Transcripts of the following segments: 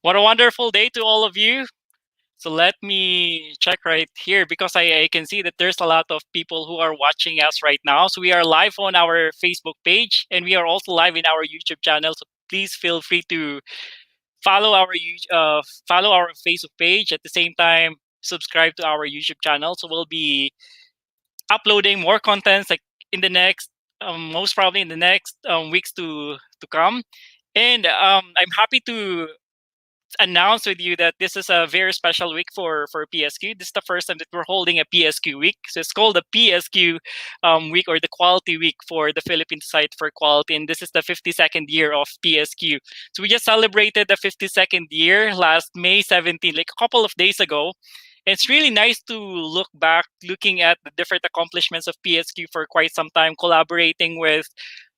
What a wonderful day to all of you. So let me check right here because I can see that there's a lot of people who are watching us right now. So we are live on our Facebook page and we are also live in our YouTube channel. So please feel free to follow our Facebook page. At the same time, subscribe to our YouTube channel. So we'll be uploading more contents like in the next, most probably in the next weeks to come. And I'm happy to announce with you that this is a very special week for PSQ. This is the first time that we're holding a PSQ week. So it's called the PSQ week, or the Quality Week for the Philippine Society for Quality. And this is the 52nd year of PSQ. So we just celebrated the 52nd year last May 17, like a couple of days ago. And it's really nice to look back, looking at the different accomplishments of PSQ for quite some time, collaborating with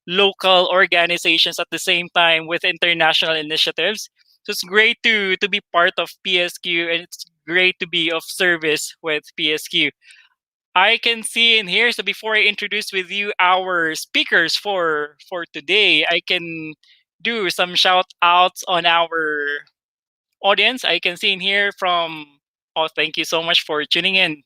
local organizations at the same time with international initiatives. So it's great to be part of PSQ, and it's great to be of service with PSQ. I can see in here, so before I introduce with you our speakers for today, I can do some shout outs on our audience. I can see in here from, oh, thank you so much for tuning in,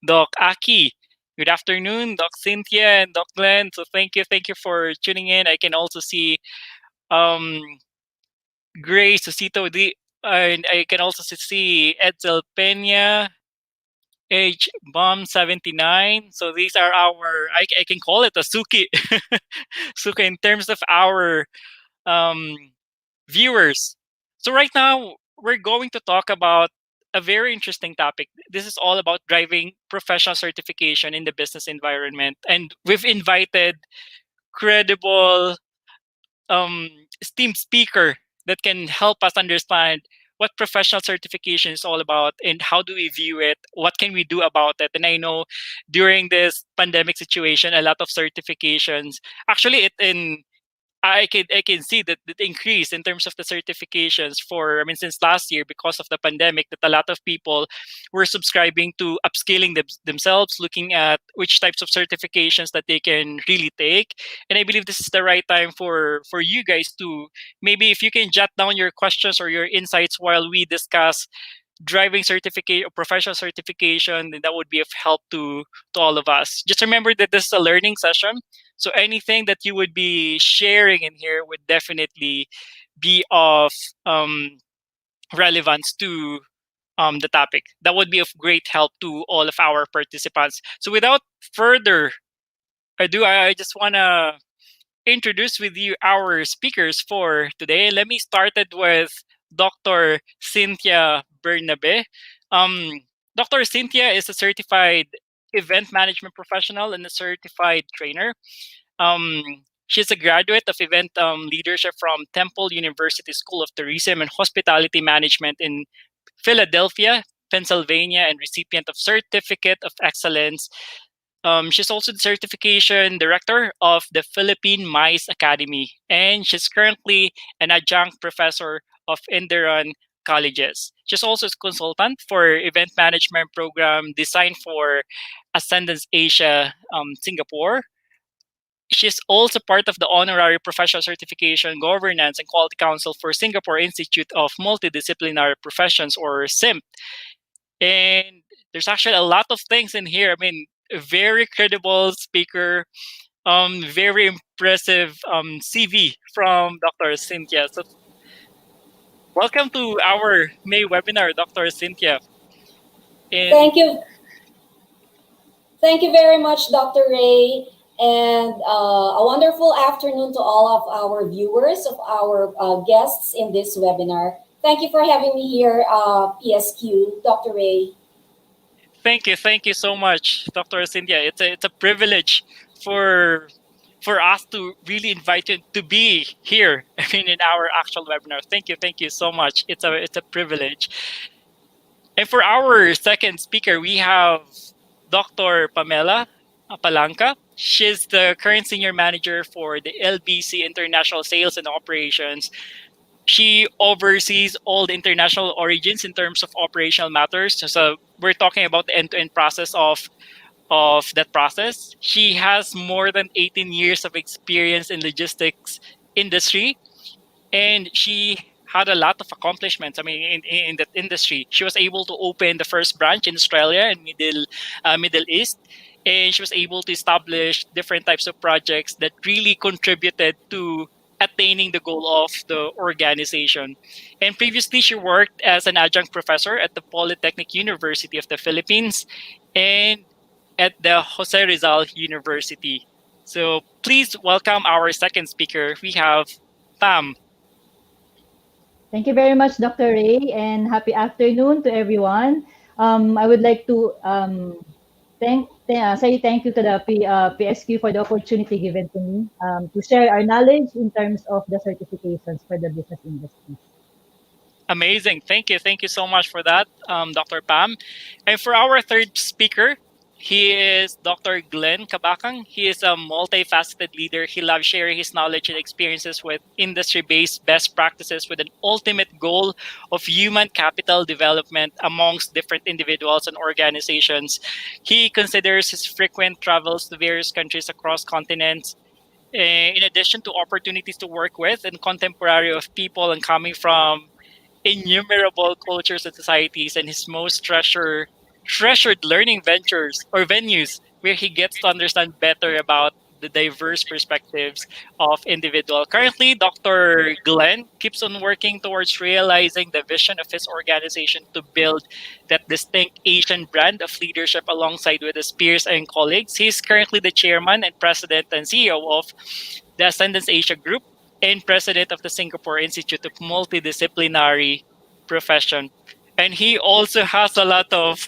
Doc Aki. Good afternoon, Doc Cynthia and Doc Glenn. So thank you for tuning in. I can also see um, Grace Susito, and I can also see Edsel Pena, H Bomb 79. So these are our, I can call it a Suki, Suki in terms of our um, viewers. So right now we're going to talk about a very interesting topic. This is all about driving professional certification in the business environment, and we've invited credible, um, esteemed speaker that can help us understand what professional certification is all about and how do we view it, what can we do about it. And I know during this pandemic situation, a lot of certifications, actually it in I can see that the increase in terms of the certifications for, I mean, since last year, because of the pandemic, that a lot of people were subscribing to upscaling themselves, looking at which types of certifications that they can really take. And I believe this is the right time for you guys to, maybe if you can jot down your questions or your insights while we discuss driving certificate or professional certification, then that would be of help to all of us. Just remember that this is a learning session. So anything that you would be sharing in here would definitely be of um, relevance to the topic. That would be of great help to all of our participants. So without further ado, I just want to introduce with you our speakers for today. Let me start it with Dr. Cynthia Bernabe. Um, Dr. Cynthia is a certified event management professional and a certified trainer. Um, she's a graduate of event leadership from Temple University School of Tourism and Hospitality Management in Philadelphia, Pennsylvania, and recipient of Certificate of Excellence. She's also the certification director of the Philippine MICE Academy, and she's currently an adjunct professor of Indiran colleges. She's also a consultant for event management program designed for Ascendance Asia, Singapore. She's also part of the Honorary Professional Certification Governance and Quality Council for Singapore Institute of Multidisciplinary Professions, or SIMP. And there's actually a lot of things in here. I mean, a very credible speaker, very impressive CV from Dr. Cynthia. So welcome to our May webinar, Dr. Cynthia. And Thank you. Thank you very much, Dr. Ray. And a wonderful afternoon to all of our viewers, of our guests in this webinar. Thank you for having me here, PSQ, Dr. Ray. thank you so much, Dr. Cynthia. It's a privilege for for us to really invite you to be here. I mean, in our actual webinar. Thank you so much. It's a privilege. And for our second speaker, we have Dr. Pamela Palanca. She's the current senior manager for the LBC International Sales and Operations. She oversees all the international origins in terms of operational matters. So we're talking about the end-to-end process of that process. She has more than 18 years of experience in logistics industry, and she had a lot of accomplishments. I mean, in that industry, she was able to open the first branch in Australia and Middle East, and she was able to establish different types of projects that really contributed to attaining the goal of the organization. And previously, she worked as an adjunct professor at the Polytechnic University of the Philippines and at the Jose Rizal University. So please welcome our second speaker. We have Pam. Thank you very much, Dr. Ray, and happy afternoon to everyone. I would like to say thank you to the PSQ for the opportunity given to me to share our knowledge in terms of the certifications for the business industry. Amazing. Thank you. Thank you so much for that, Dr. Pam. And for our third speaker, he is Dr. Glenn Kabakang. He is a multifaceted leader. He loves sharing his knowledge and experiences with industry-based best practices with an ultimate goal of human capital development amongst different individuals and organizations. He considers his frequent travels to various countries across continents in addition to opportunities to work with and contemporary of people and coming from innumerable cultures and societies, and his most treasured learning ventures or venues where he gets to understand better about the diverse perspectives of individual. Currently, Dr. Glenn keeps on working towards realizing the vision of his organization to build that distinct Asian brand of leadership alongside with his peers and colleagues. He's currently the chairman and president and CEO of the Ascendance Asia Group and president of the Singapore Institute of Multidisciplinary Profession. And he also has a lot of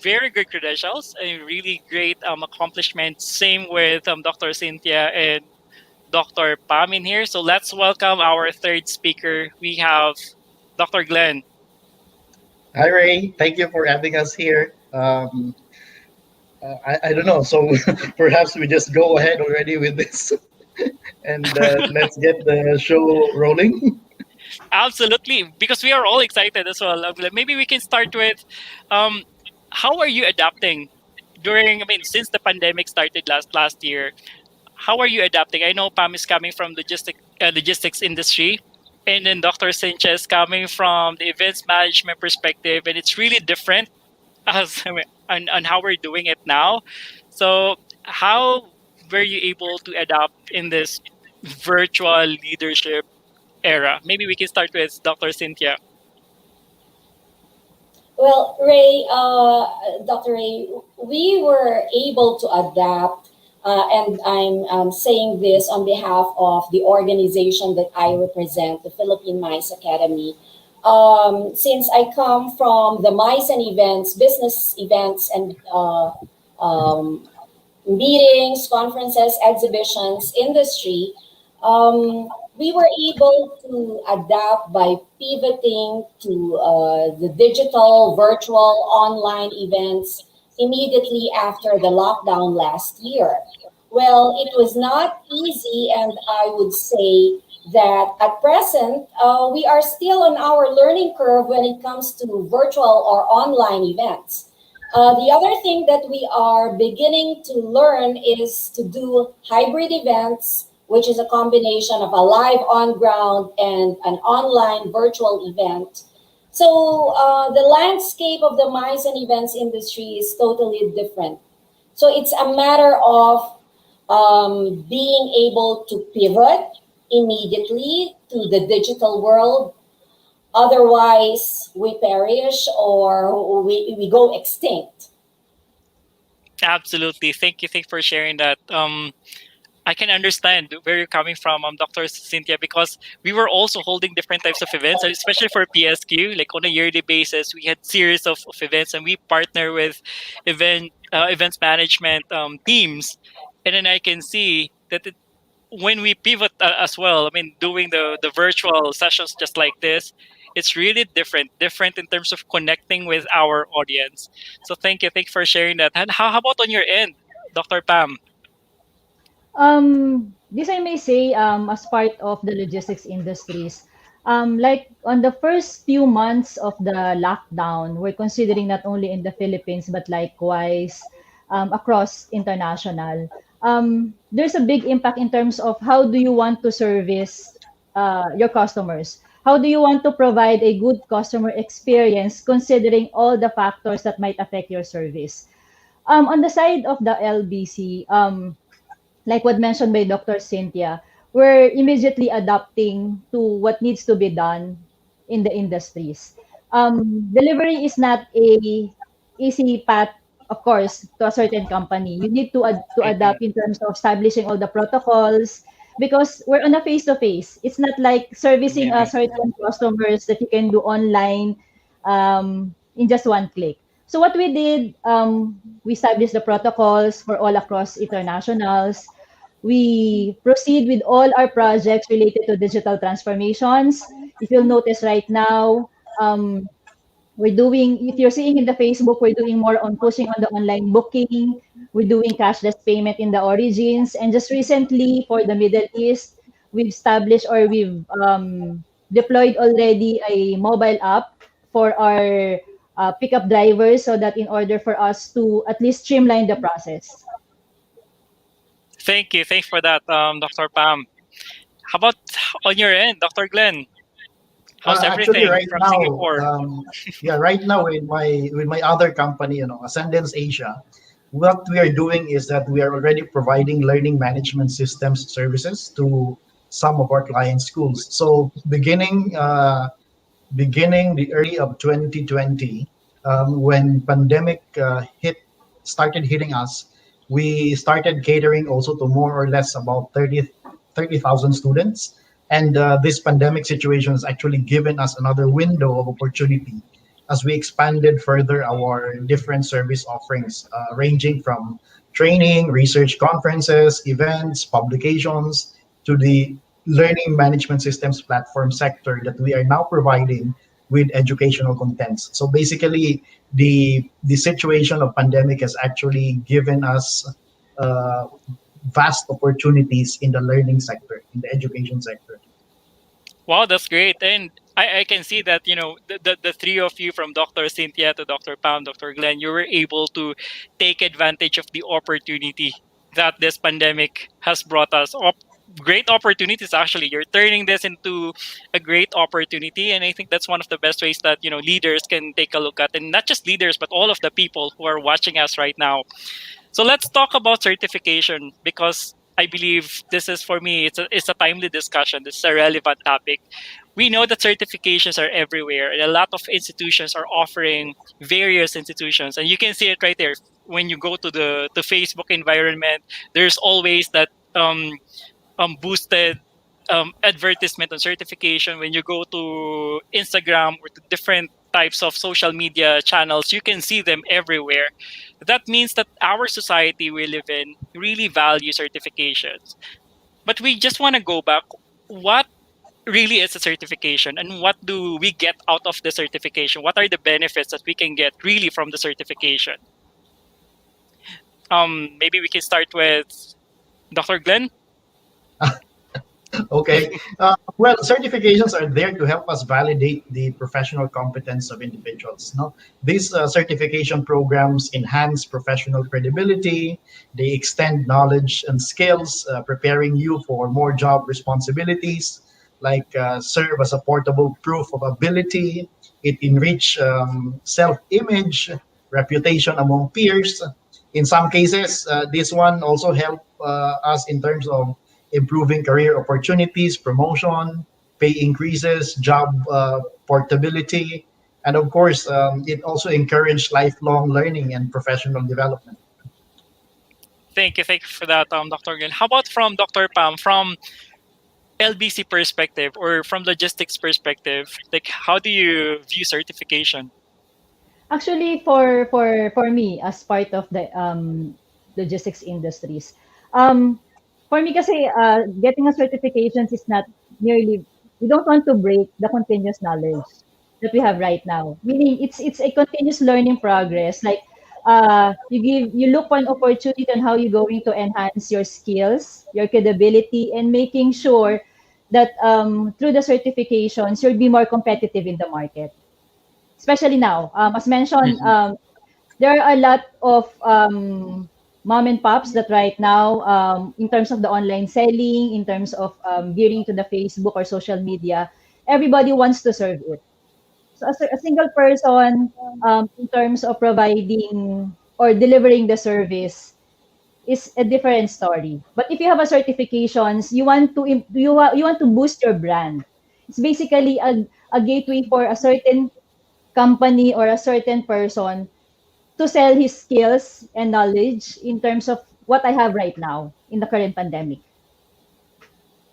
very good credentials and really great accomplishments. Same with Dr. Cynthia and Dr. Pam in here. So let's welcome our third speaker. We have Dr. Glenn. Hi, Ray. Thank you for having us here. I don't know. So perhaps we just go ahead already with this and let's get the show rolling. Absolutely, because we are all excited as well. Maybe we can start with how are you adapting I mean, since the pandemic started last year, how are you adapting? I know Pam is coming from logistics industry, and then Dr. Sanchez coming from the events management perspective, and it's really different as I mean, on how we're doing it now. So, how were you able to adapt in this virtual leadership era? Maybe we can start with Dr. Cynthia. Well, Dr. Ray, we were able to adapt, and I'm saying this on behalf of the organization that I represent, the Philippine Mice Academy. Since I come from the mice and events, business events, and meetings, conferences, exhibitions, industry, we were able to adapt by pivoting to the digital, virtual, online events immediately after the lockdown last year. Well, it was not easy, and I would say that at present, we are still on our learning curve when it comes to virtual or online events. The other thing that we are beginning to learn is to do hybrid events, which is a combination of a live on ground and an online virtual event. So the landscape of the mice and events industry is totally different. So it's a matter of being able to pivot immediately to the digital world. Otherwise, we perish or we go extinct. Absolutely. Thank you. Thank you for sharing that. I can understand where you're coming from, Dr. Cynthia, because we were also holding different types of events, and especially for PSQ, like on a yearly basis, we had series of events, and we partner with events management teams, and then I can see that when we pivot as well, I mean, doing the virtual sessions just like this, it's really different in terms of connecting with our audience. So thank you for sharing that. And how about on your end, Dr. Pam? This I may say, as part of the logistics industries, like on the first few months of the lockdown, we're considering not only in the Philippines, but likewise across international. There's a big impact in terms of how do you want to service your customers? How do you want to provide a good customer experience considering all the factors that might affect your service? On the side of the LBC, like what mentioned by Dr. Cynthia, we're immediately adapting to what needs to be done in the industries. Delivery is not a easy path, of course, to a certain company. You need to Mhm. adapt in terms of establishing all the protocols because we're on a face-to-face. It's not like servicing a Yeah. certain customers that you can do online in just one click. So what we did, we established the protocols for all across internationals. We proceed with all our projects related to digital transformations. If you'll notice right now, we're doing, if you're seeing in the Facebook, we're doing more on pushing on the online booking. We're doing cashless payment in the origins. And just recently for the Middle East, we've established or we've deployed already a mobile app for our pickup drivers so that in order for us to at least streamline the process. Thank you. Thanks for that, Dr. Pam. How about on your end, Dr. Glenn? How's Actually, everything right from now, Singapore? yeah, right now with my other company, Ascendance Asia, what we are doing is that we are already providing learning management systems services to some of our client schools. So beginning the early of 2020, when pandemic started hitting us, we started catering also to more or less about 30,000 students. And this pandemic situation has actually given us another window of opportunity as we expanded further our different service offerings, ranging from training, research conferences, events, publications, to the learning management systems platform sector that we are now providing with educational contents. So basically, the situation of pandemic has actually given us uh, vast opportunities in the learning sector, in the education sector. Wow, that's great. And I can see that, the three of you from Dr. Cynthia to Dr. Pam, Dr. Glenn, you were able to take advantage of the opportunity that this pandemic has brought us. Great opportunities, actually. You're turning this into a great opportunity. And I think that's one of the best ways that, leaders can take a look at. And not just leaders, but all of the people who are watching us right now. So let's talk about certification because I believe this is for me, it's a timely discussion. This is a relevant topic. We know that certifications are everywhere, and a lot of institutions are offering various institutions, and you can see it right there when you go to the Facebook environment. There's always that boosted advertisement on certification. When you go to Instagram or to different types of social media channels, you can see them everywhere. That means that our society we live in really values certifications. But we just want to go back. What really is a certification, and what do we get out of the certification? What are the benefits that we can get really from the certification? Maybe we can start with Dr. Glenn. Okay. Well, certifications are there to help us validate the professional competence of individuals. No, these certification programs enhance professional credibility. They extend knowledge and skills, preparing you for more job responsibilities, like serve as a portable proof of ability. It enrich self-image, reputation among peers. In some cases, this one also help us in terms of improving career opportunities, promotion, pay increases, job portability, and of course, it also encouraged lifelong learning and professional development. Thank you for that, Dr. Glenn. How about from Dr. Pam, from LBC perspective or from logistics perspective? Like, how do you view certification? Actually, for me, as part of the logistics industries, um, for me kasi getting a certifications is not nearly, we don't want to break the continuous knowledge that we have right now. Meaning it's a continuous learning progress. Like you look for an opportunity on how you're going to enhance your skills, your credibility, and making sure that through the certifications you'll be more competitive in the market, especially now. As mentioned, Mhm. there are a lot of mom and pops that right now, in terms of the online selling, in terms of gearing to the Facebook or social media, everybody wants to serve it. So a single person, in terms of providing or delivering the service, is a different story. But if you have a certifications, you want to boost your brand. It's basically a gateway for a certain company or a certain person to sell his skills and knowledge in terms of what I have right now in the current pandemic.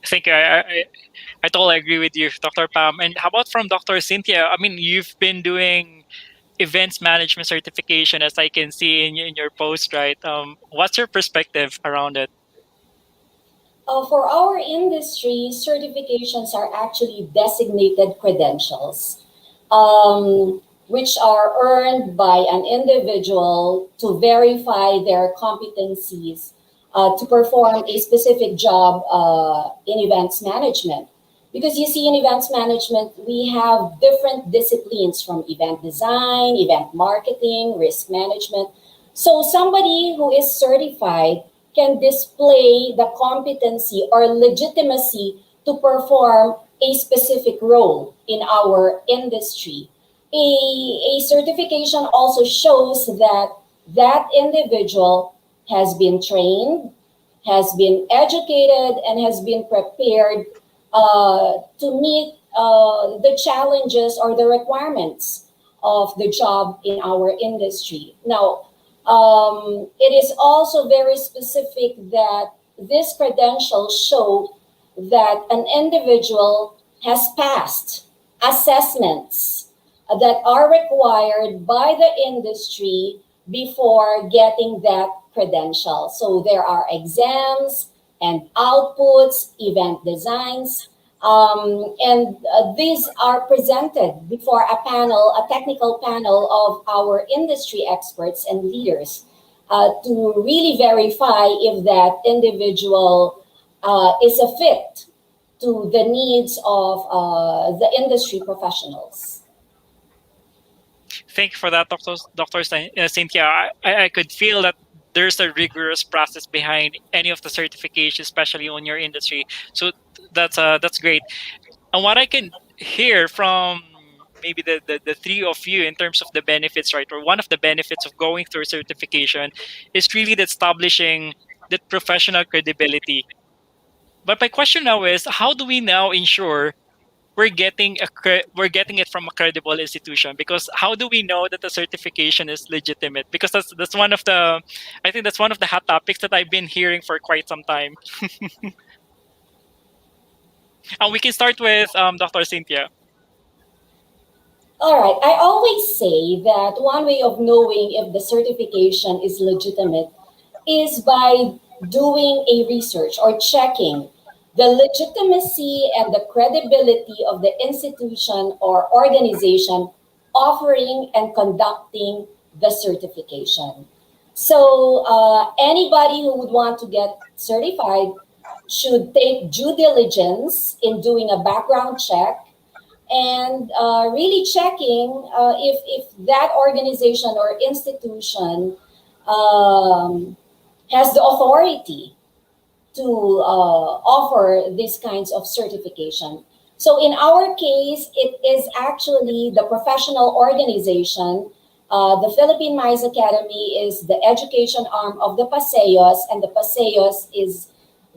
I think I totally agree with you, Dr. Pam. And how about from Dr. Cynthia? I mean, you've been doing events management certification, as I can see in your post, right? What's your perspective around it? For our industry, certifications are actually designated credentials, which are earned by an individual to verify their competencies to perform a specific job in events management. Because you see, in events management, we have different disciplines from event design, event marketing, risk management. So somebody who is certified can display the competency or legitimacy to perform a specific role in our industry. A certification also shows that that individual has been trained, has been educated, and has been prepared to meet the challenges or the requirements of the job in our industry. Now, it is also very specific that these credentials show that an individual has passed assessments that are required by the industry before getting that credential. So there are exams and outputs, event designs, and these are presented before a panel, a technical panel of our industry experts and leaders to really verify if that individual is a fit to the needs of the industry professionals. Thank you for that, Dr. Cynthia. I could feel that there's a rigorous process behind any of the certifications, especially on your industry. So that's great. And what I can hear from maybe the three of you in terms of the benefits, right, or one of the benefits of going through certification is really the establishing that professional credibility. But my question now is, how do we now ensure we're getting it from a credible institution? Because how do we know that the certification is legitimate? Because that's one of the, I think that's one of the hot topics that I've been hearing for quite some time. And we can start with Dr. Cynthia. All right. I always say that one way of knowing if the certification is legitimate is by doing a research or checking the legitimacy and the credibility of the institution or organization offering and conducting the certification. So, anybody who would want to get certified should take due diligence in doing a background check and really checking if that organization or institution um, has the authority to offer these kinds of certification. So in our case, it is actually the professional organization. The Philippine Mines Academy is the education arm of the PASEOS, and the PASEOS is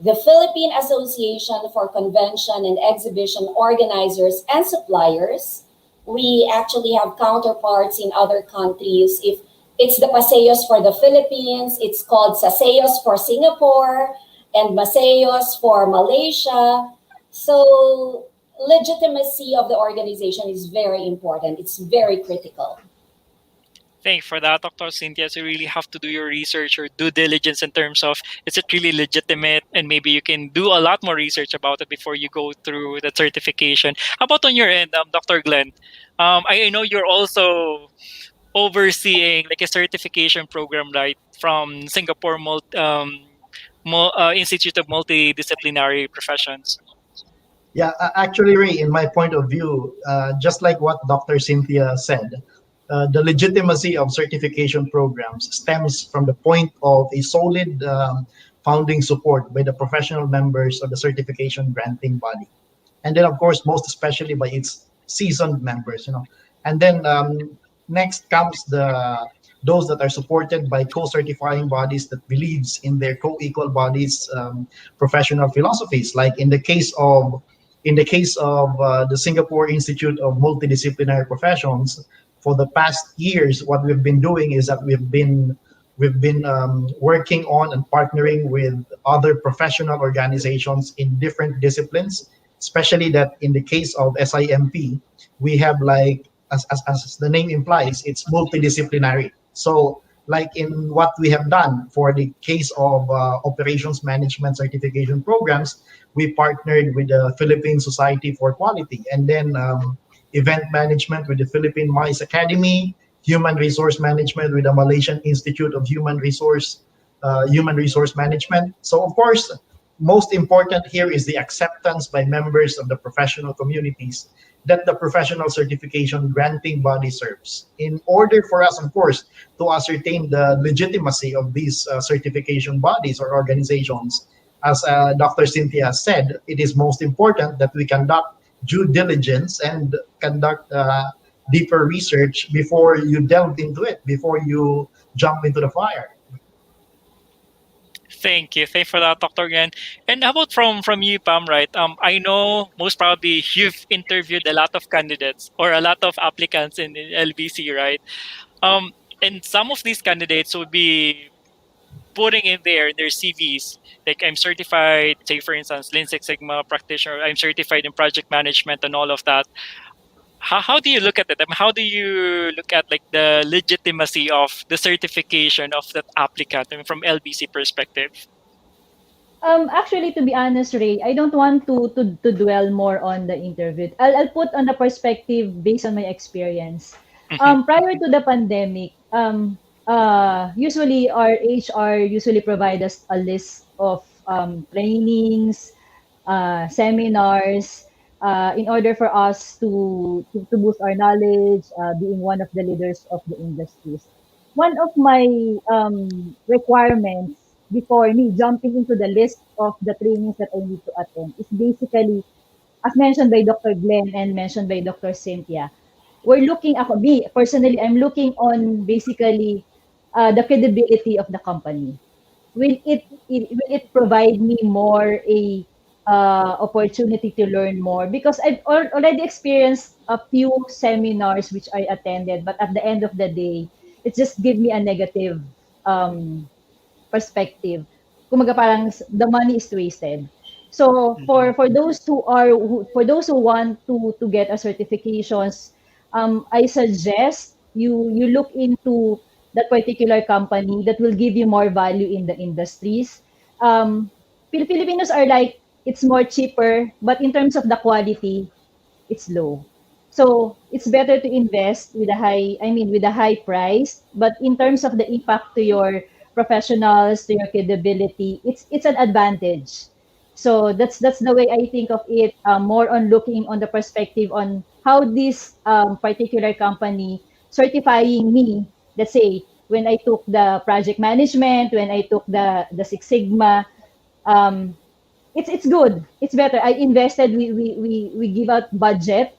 the Philippine Association for Convention and Exhibition Organizers and Suppliers. We actually have counterparts in other countries. If it's the PASEOS for the Philippines, it's called SASEOS for Singapore, and MASEOS for Malaysia. So legitimacy of the organization is very important. It's very critical. Thank you for that, Dr. Cynthia. So you really have to do your research or due diligence in terms of is it really legitimate, and maybe you can do a lot more research about it before you go through the certification. How about on your end, Dr. Glenn? I know you're also overseeing like a certification program, right, from Singapore Institute of Multidisciplinary Professions. Yeah, actually, Ray, in my point of view, just like what Dr. Cynthia said, the legitimacy of certification programs stems from the point of a solid founding support by the professional members of the certification granting body, and then of course most especially by its seasoned members, and then next comes those that are supported by co-certifying bodies that believes in their co-equal bodies professional philosophies, like in the case of the Singapore Institute of Multidisciplinary Professions. For the past years, what we've been doing is that we've been working on and partnering with other professional organizations in different disciplines, especially that in the case of SIMP, we have like, as the name implies, it's multidisciplinary. So like in what we have done for the case of operations management certification programs, we partnered with the Philippine Society for Quality, and then event management with the Philippine MICE Academy, human resource management with the Malaysian Institute of Human Resource Management. So of course, most important here is the acceptance by members of the professional communities that the professional certification granting body serves. In order for us, of course, to ascertain the legitimacy of these certification bodies or organizations, as Dr. Cynthia said, it is most important that we conduct due diligence and conduct deeper research before you delve into it, before you jump into the fire. Thank you. Thank you for that, Dr. Again. And how about from you, Pam, right? I know most probably you've interviewed a lot of candidates or a lot of applicants in LBC, right? Um, and some of these candidates would be putting in their CVs, like I'm certified, say for instance, Lean Six Sigma practitioner, I'm certified in project management and all of that. How do you look at it? I mean, how do you look at like the legitimacy of the certification of that applicant? I mean, from LBC perspective. Actually, to be honest, Ray, I don't want to dwell more on the interview. I'll put on the perspective based on my experience. Mhm. Prior to the pandemic, usually our HR usually provide us a list of trainings, seminars, in order for us to boost our knowledge, being one of the leaders of the industries. One of my requirements before me jumping into the list of the trainings that I need to attend is basically, as mentioned by Dr. Glenn and mentioned by Dr. Cynthia, me personally, I'm looking on basically the credibility of the company. Will it provide me more a opportunity to learn more? Because I've already experienced a few seminars which I attended, but at the end of the day, it just give me a negative um, perspective. Kumaga parang the money is wasted. So Mhm. for those who want to get a certifications, I suggest you look into that particular company that will give you more value in the industries. Um, Filipinos are like it's more cheaper, but in terms of the quality, it's low. So it's better to invest with a high price, but in terms of the impact to your professionals, to your credibility, it's an advantage. So that's the way I think of it. More on looking on the perspective on how this particular company certifying me. Let's say when I took the project management, when I took the Six Sigma, um, it's good. It's better. I invested. We give out budget,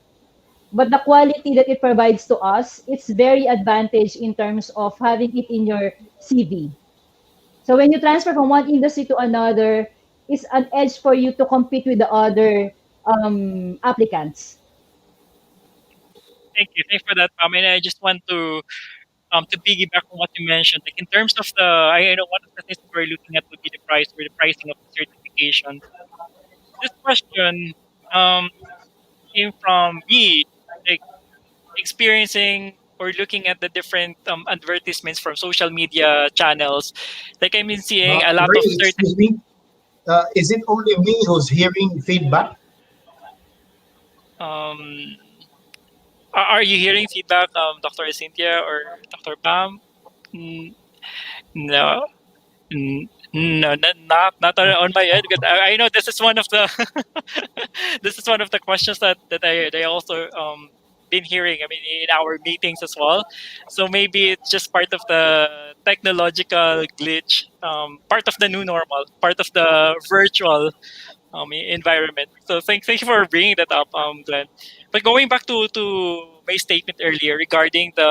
but the quality that it provides to us, it's very advantage in terms of having it in your CV. So when you transfer from one industry to another, it's an edge for you to compete with the other applicants. Thank you. Thank you for that, Pam. And I just want to piggyback on what you mentioned. Like in terms of I know one of the things that we're looking at would be the price or the pricing of the certification. This question um came from me, like experiencing or looking at the different advertisements from social media channels. Like I've been seeing a lot of Ray, excuse me. Is it only me who's hearing feedback? um are you hearing feedback, Dr. Cynthia or Dr. Pam? Mm, no. No, not on my end, because I know this is one of the this is one of the questions that I also been hearing, I mean, in our meetings as well. So maybe it's just part of the technological glitch, part of the new normal, part of the virtual environment. So thank you for bringing that up, Glenn. But going back to my statement earlier regarding the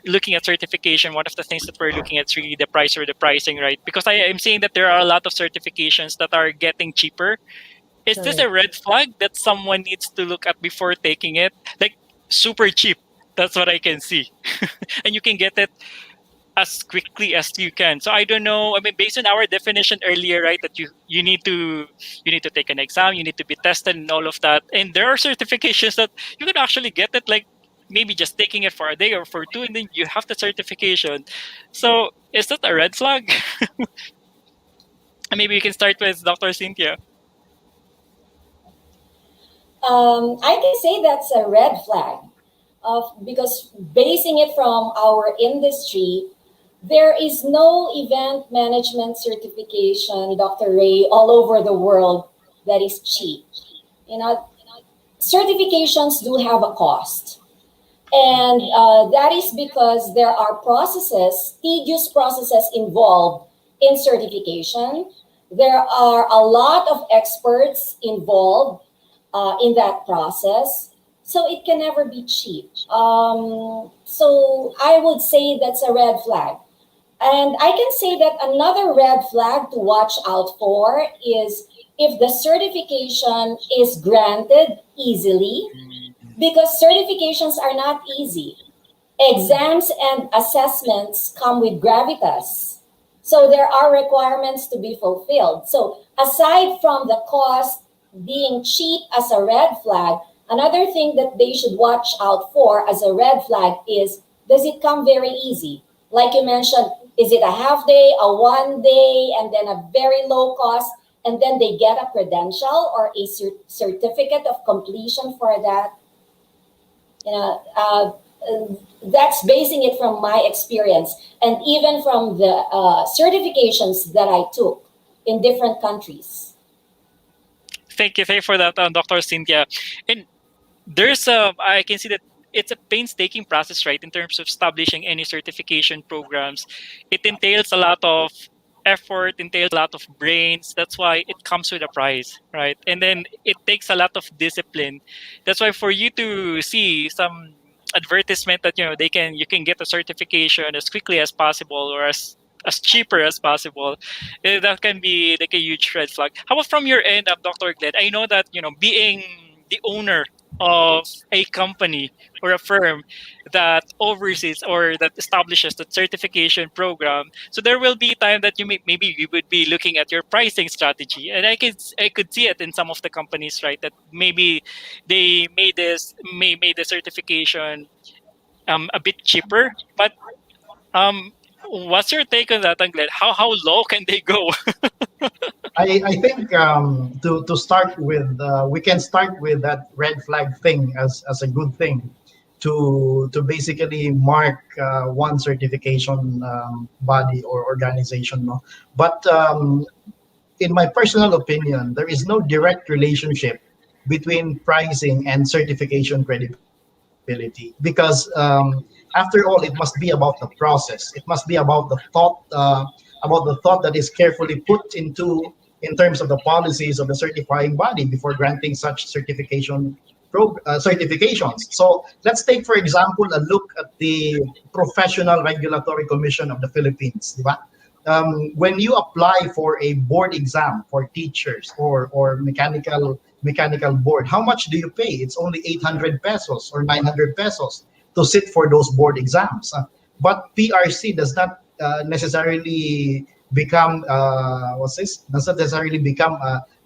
looking at certification, one of the things that we're looking at is really the price or the pricing, right? Because I am seeing that there are a lot of certifications that are getting cheaper. Is this a Correct. red flag that someone needs to look at before taking it? Like super cheap. That's what I can see. And you can get it as quickly as you can. So I don't know. I mean, based on our definition earlier, right, that you need to take an exam, you need to be tested, and all of that. And there are certifications that you can actually get it like maybe just taking it for a day or for two, and then you have the certification. So is that a red flag? And maybe we can start with Dr. Cynthia. I can say that's a red flag because basing it from our industry, there is no event management certification, Dr. Ray, all over the world that is cheap. You know, certifications do have a cost. And that is because there are processes, tedious processes involved in certification. There are a lot of experts involved in that process. So it can never be cheap. So I would say that's a red flag. And I can say that another red flag to watch out for is if the certification is granted easily, because certifications are not easy. Exams and assessments come with gravitas. So there are requirements to be fulfilled. So aside from the cost being cheap as a red flag, another thing that they should watch out for as a red flag is, does it come very easy? Like you mentioned, is it a half day, a 1 day, and then a very low cost, and then they get a credential or a certificate of completion for that? You know, that's basing it from my experience and even from the certifications that I took in different countries. Thank you for that, Dr. Cynthia. And there's I can see that it's a painstaking process, right, in terms of establishing any certification programs. It entails a lot of effort, entails a lot of brains. That's why it comes with a price, right? And then it takes a lot of discipline. That's why for you to see some advertisement that you can get a certification as quickly as possible or as cheaper as possible, that can be like a huge red flag. How about from your end, Dr. Glenn? I know that being the owner of a company or a firm that oversees or that establishes the certification program, so there will be time that maybe you would be looking at your pricing strategy, and I could see it in some of the companies, right, that maybe they made the certification a bit cheaper. But what's your take on that, Glenn? How low can they go? I think to start with, we can start with that red flag thing as a good thing to basically mark one certification body or organization. No? But in my personal opinion, there is no direct relationship between pricing and certification credibility because after all, it must be about the process. It must be about the thought that is carefully put into in terms of the policies of the certifying body before granting such certifications. So let's take, for example, a look at the Professional Regulatory Commission of the Philippines. Diba? When you apply for a board exam for teachers or mechanical board, how much do you pay? It's only 800 pesos or 900 pesos to sit for those board exams. But PRC does not necessarily become does not necessarily become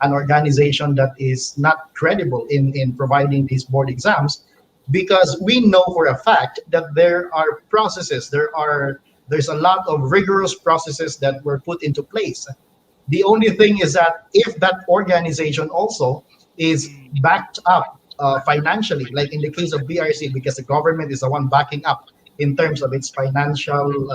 an organization that is not credible in providing these board exams, because we know for a fact that there are processes, there's a lot of rigorous processes that were put into place. The only thing is that if that organization also is backed up financially, like in the case of BRC, because the government is the one backing up in terms of its financial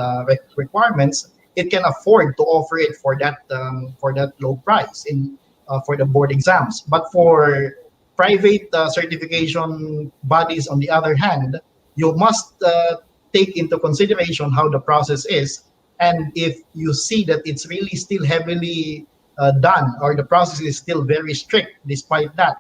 requirements, it can afford to offer it for that low price in for the board exams. But for private certification bodies, on the other hand, you must take into consideration how the process is. And if you see that it's really still heavily done, or the process is still very strict despite that,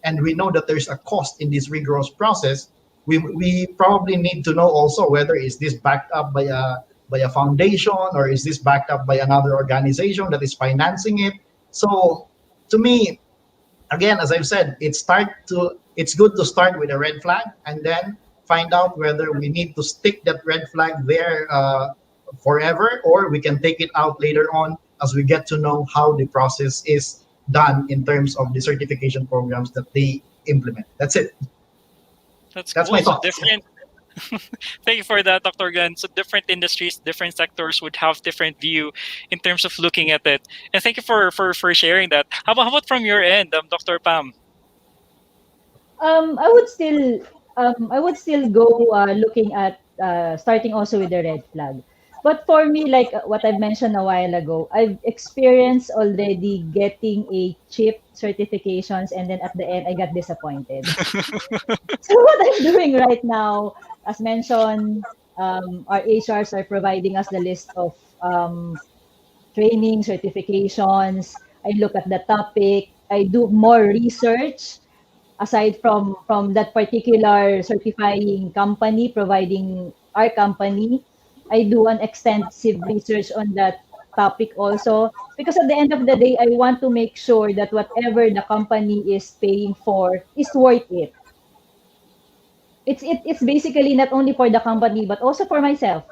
and we know that there's a cost in this rigorous process, we probably need to know also whether is this backed up by a foundation, or is this backed up by another organization that is financing it. So to me, again, as I've said, it's good to start with a red flag, and then find out whether we need to stick that red flag there forever, or we can take it out later on as we get to know how the process is done in terms of the certification programs that they implement. That's it. That's That's cool. my So thoughts. different. Thank you for that, Dr. Glenn. So different industries, different sectors would have different view in terms of looking at it. And thank you for sharing that. How about from your end, Dr. Pam? I would still go looking at starting also with the red flag. But for me, like what I've mentioned a while ago, I've experienced already getting a cheap certifications, and then at the end I got disappointed. So what I'm doing right now, as mentioned, our HRs are providing us the list of training, certifications. I look at the topic. I do more research aside from that particular certifying company providing our company. I do an extensive research on that topic also, because at the end of the day I want to make sure that whatever the company is paying for is worth it. It's basically not only for the company but also for myself.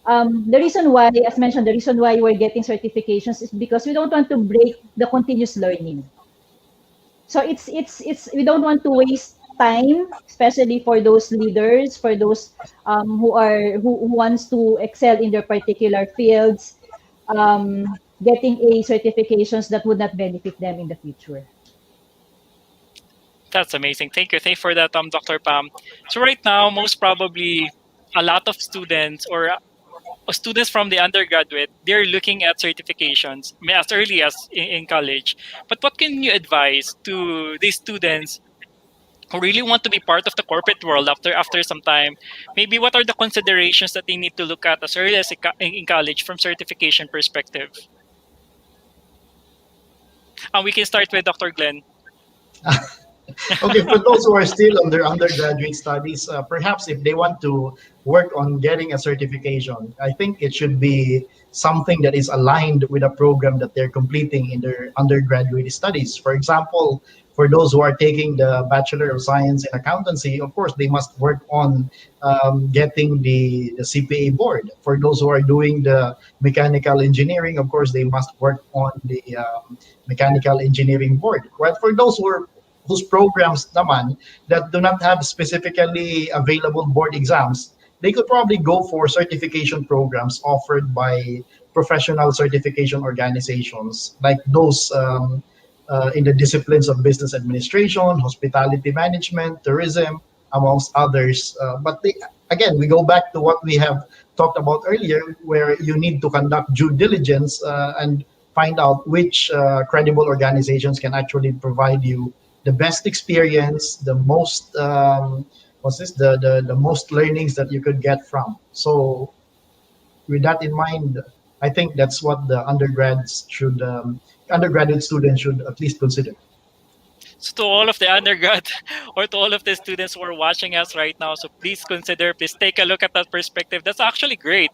The reason why, as mentioned, the reason why we're getting certifications is because we don't want to break the continuous learning. So it's we don't want to waste time, especially for those leaders, for those who wants to excel in their particular fields, getting a certifications that would not benefit them in the future. That's amazing. Thank you. Thank you for that, Dr. Pam. So right now, most probably a lot of students or students from the undergraduate, they're looking at certifications as early as in college. But what can you advise to these students who really want to be part of the corporate world after some time? Maybe what are the considerations that they need to look at as early as in college from certification perspective? We can start with Dr. Glenn. Okay, for those who are still on their undergraduate studies, perhaps if they want to work on getting a certification, I think it should be something that is aligned with a program that they're completing in their undergraduate studies. For example, for those who are taking the Bachelor of Science in Accountancy, of course, they must work on getting the CPA board. For those who are doing the mechanical engineering, of course, they must work on the mechanical engineering board. Well, for those whose programs naman that do not have specifically available board exams, they could probably go for certification programs offered by professional certification organizations like those in the disciplines of business administration, hospitality management, tourism, amongst others. But again, we go back to what we have talked about earlier, where you need to conduct due diligence and find out which credible organizations can actually provide you the best experience, the most what's this, the most learnings that you could get from. So with that in mind, I think that's what the undergraduate students should at least consider. So to all of the undergrad or to all of the students who are watching us right now, so please consider, please take a look at that perspective. That's actually great.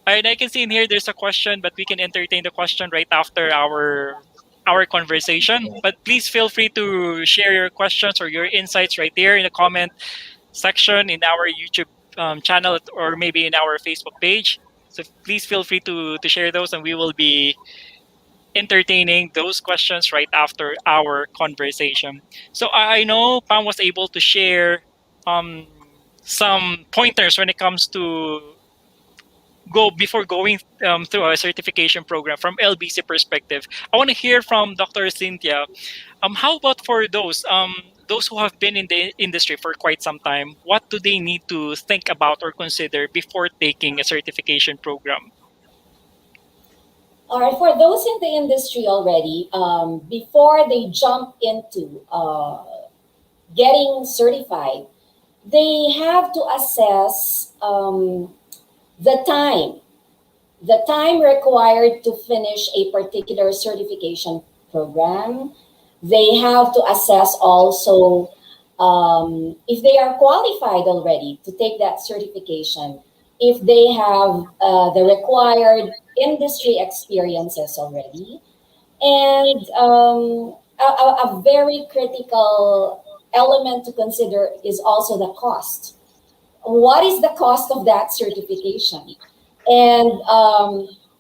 And I can see in here there's a question, but we can entertain the question right after our conversation. But please feel free to share your questions or your insights right there in the comment section in our YouTube channel or maybe in our Facebook page. So please feel free to share those, and we will be entertaining those questions right after our conversation. So I know Pam was able to share um, some pointers when it comes to go before going through a certification program from LBC perspective. I want to hear from Dr. Cynthia. How about for those who have been in the industry for quite some time? What do they need to think about or consider before taking a certification program? All right, for those in the industry already, before they jump into getting certified, they have to assess the time the time required to finish a particular certification program. They have to assess also if they are qualified already to take that certification, if they have the required industry experiences already. And a very critical element to consider is also the cost. What is the cost of that certification? And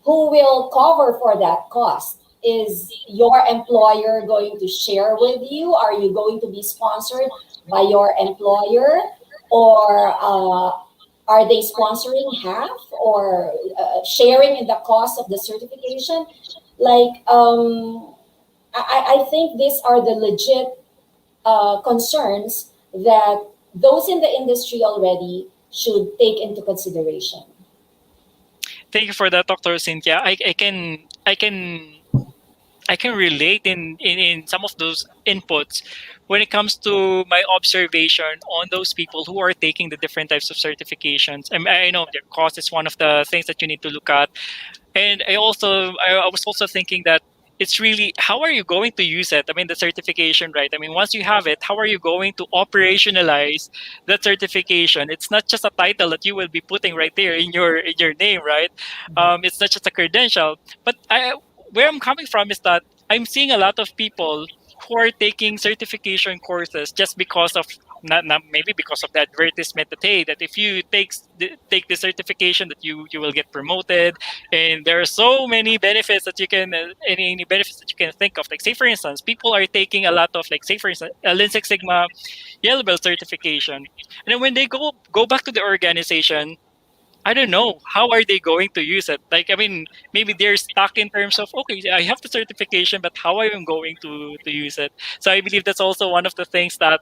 who will cover for that cost? Is your employer going to share with you? Are you going to be sponsored by your employer? Or are they sponsoring half or sharing in the cost of the certification? Like, I think these are the legit concerns that those in the industry already should take into consideration. Thank you for that, Dr. Cynthia. I can relate in some of those inputs when it comes to my observation on those people who are taking the different types of certifications. I know their cost is one of the things that you need to look at. And I was also thinking that it's really how are you going to use it? I mean, the certification, right? I mean, once you have it, how are you going to operationalize that certification? It's not just a title that you will be putting right there in your name, right? It's not just a credential. But where I'm coming from is that I'm seeing a lot of people who are taking certification courses just because of not maybe because of the advertisement that hey that if you take the certification that you will get promoted, and there are so many benefits that you can any benefits that you can think of, like say for instance people are taking a lot of like say for instance a Lean Six Sigma yellow belt certification, and then when they go back to the organization, I don't know how are they going to use it. Like I mean, maybe they're stuck in terms of okay, I have the certification, but how I am going to use it. So I believe that's also one of the things that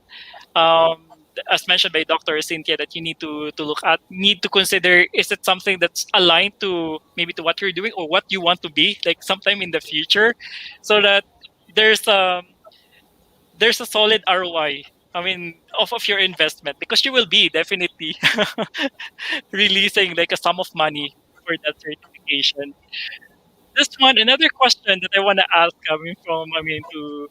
as mentioned by Dr. Cynthia, that you need to look at, need to consider, is it something that's aligned to maybe to what you're doing or what you want to be like sometime in the future, so that there's there's a solid ROI. I mean, of your investment, because you will be definitely releasing like a sum of money for that certification. This one, another question that I want to ask coming from, I mean, to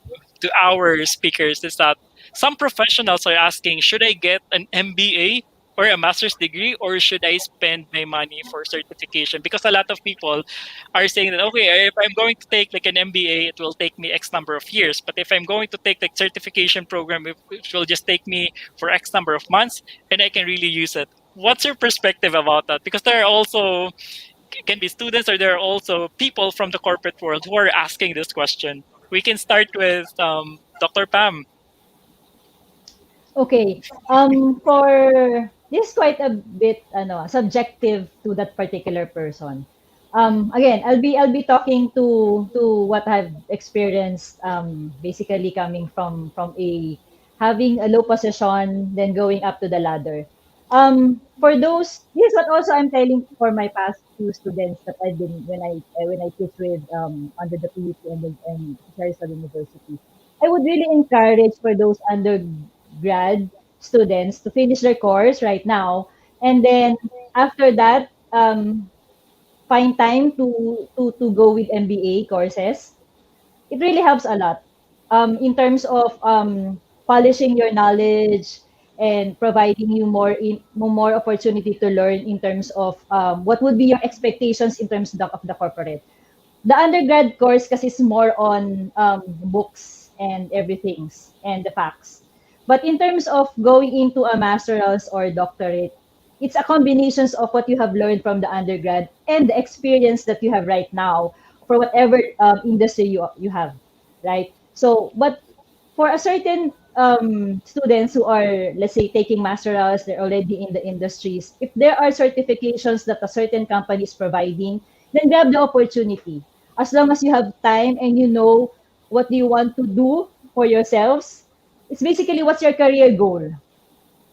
our speakers is that some professionals are asking, should I get an MBA or a master's degree, or should I spend my money for certification? Because a lot of people are saying that, okay, if I'm going to take like an MBA, it will take me X number of years. But if I'm going to take like certification program, it will just take me for X number of months and I can really use it. What's your perspective about that? Because there are also can be students or there are also people from the corporate world who are asking this question. We can start with Dr. Pam. Okay. For this is quite a bit subjective to that particular person. Again, I'll be talking to what I've experienced, basically coming from a having a low position, then going up to the ladder. For those, here's what also I'm telling for my past few students that I've been when I teach with under the PUC and Charles University. I would really encourage for those undergrad students to finish their course right now, and then after that, find time to go with MBA courses. It really helps a lot in terms of polishing your knowledge and providing you more opportunity to learn in terms of what would be your expectations in terms of the corporate. The undergrad course kasi is more on books and everything and the facts. But in terms of going into a master's or doctorate, it's a combinations of what you have learned from the undergrad and the experience that you have right now for whatever industry you have, right? So, but for a certain students who are, let's say, taking masterals, they're already in the industries. If there are certifications that a certain company is providing, then grab the opportunity. As long as you have time and you know what do you want to do for yourselves, it's basically what's your career goal.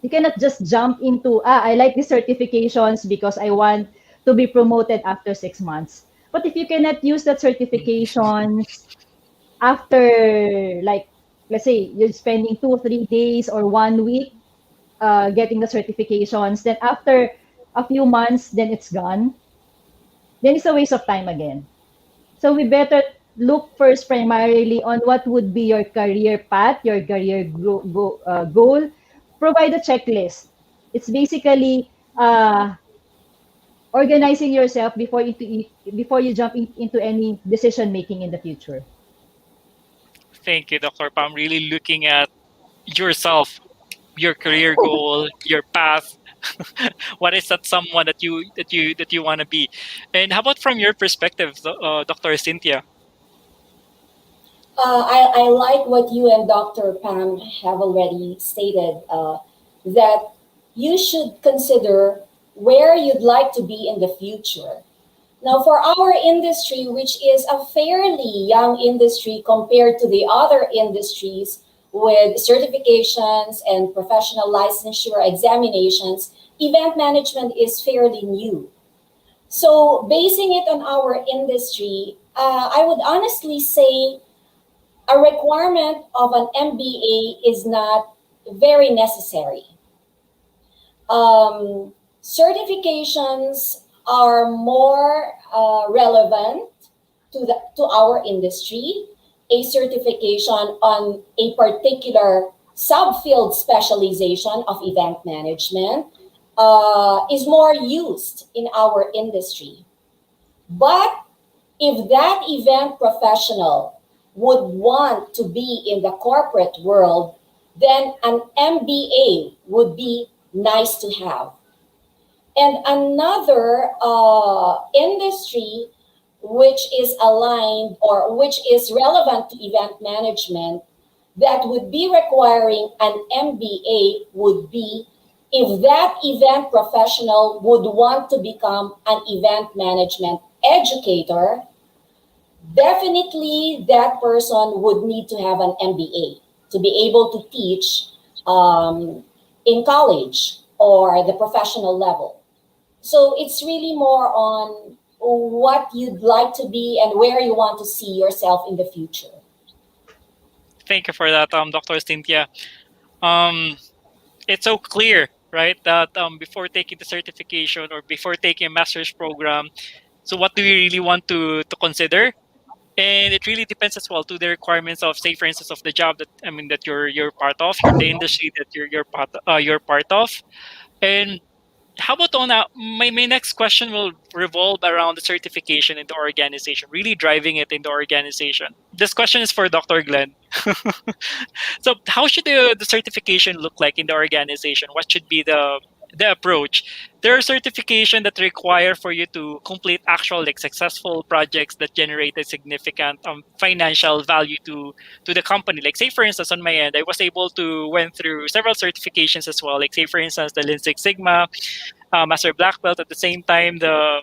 You cannot just jump into, I like these certifications because I want to be promoted after 6 months. But if you cannot use that certifications after like let's say you're spending 2 3 days or 1 week getting the certifications, then after a few months then it's gone, then it's a waste of time again. So we better look first primarily on what would be your career path, your career goal. Provide a checklist. It's basically organizing yourself before you jump into any decision making in the future. Thank you, Dr. Pam. Really looking at yourself, your career goal, your path. What is that someone that you want to be? And how about from your perspective, Dr. Cynthia? I like what you and Dr. Pam have already stated, that you should consider where you'd like to be in the future. Now, for our industry, which is a fairly young industry compared to the other industries with certifications and professional licensure examinations, event management is fairly new. So, basing it on our industry, I would honestly say a requirement of an MBA is not very necessary. Certifications are more relevant to our industry. A certification on a particular subfield specialization of event management is more used in our industry. But if that event professional would want to be in the corporate world, then an MBA would be nice to have. And another industry which is aligned or which is relevant to event management that would be requiring an MBA would be if that event professional would want to become an event management educator. Definitely that person would need to have an MBA to be able to teach in college or the professional level. So it's really more on what you'd like to be and where you want to see yourself in the future. Thank you for that, Dr. Cynthia. Um, it's so clear, right, that before taking the certification or before taking a master's program, so what do we really want to consider? And it really depends as well to the requirements of, say, for instance, of the job that that you're part of, the industry that you're part of. And how about on my next question will revolve around the certification in the organization, really driving it in the organization. This question is for Dr. Glenn. So how should the certification look like in the organization? What should be the approach? There are certification that require for you to complete actual like successful projects that generate a significant financial value to the company. Like say for instance on my end, I was able to went through several certifications as well. Like say for instance the Lean Six Sigma, Master Black Belt, at the same time the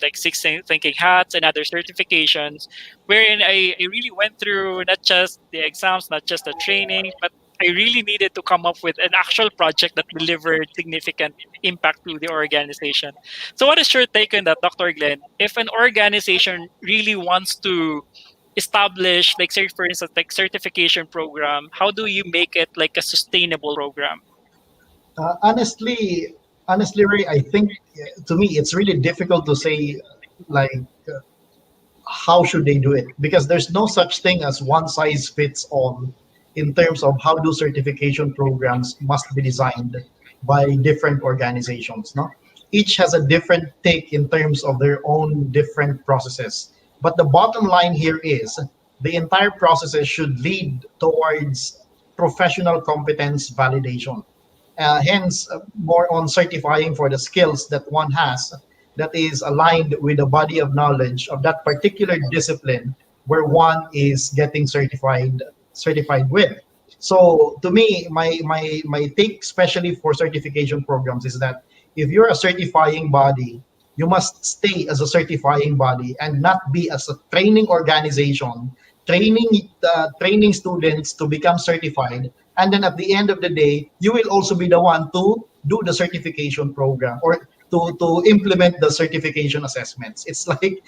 like Six Thinking Hats and other certifications, wherein I really went through not just the exams, not just the training, but I really needed to come up with an actual project that delivered significant impact to the organization. So, what is your take on that, Dr. Glenn? If an organization really wants to establish, like, say, for instance, like certification program, how do you make it like a sustainable program? Honestly, Ray, I think to me it's really difficult to say like uh, how should they do it because there's no such thing as one size fits all in terms of how do certification programs must be designed by different organizations. No, each has a different take in terms of their own different processes. But the bottom line here is the entire processes should lead towards professional competence validation, hence more on certifying for the skills that one has that is aligned with the body of knowledge of that particular discipline where one is getting certified with. So to me, my take especially for certification programs is that if you're a certifying body, you must stay as a certifying body and not be as a training organization training students to become certified, and then at the end of the day you will also be the one to do the certification program or to implement the certification assessments. It's like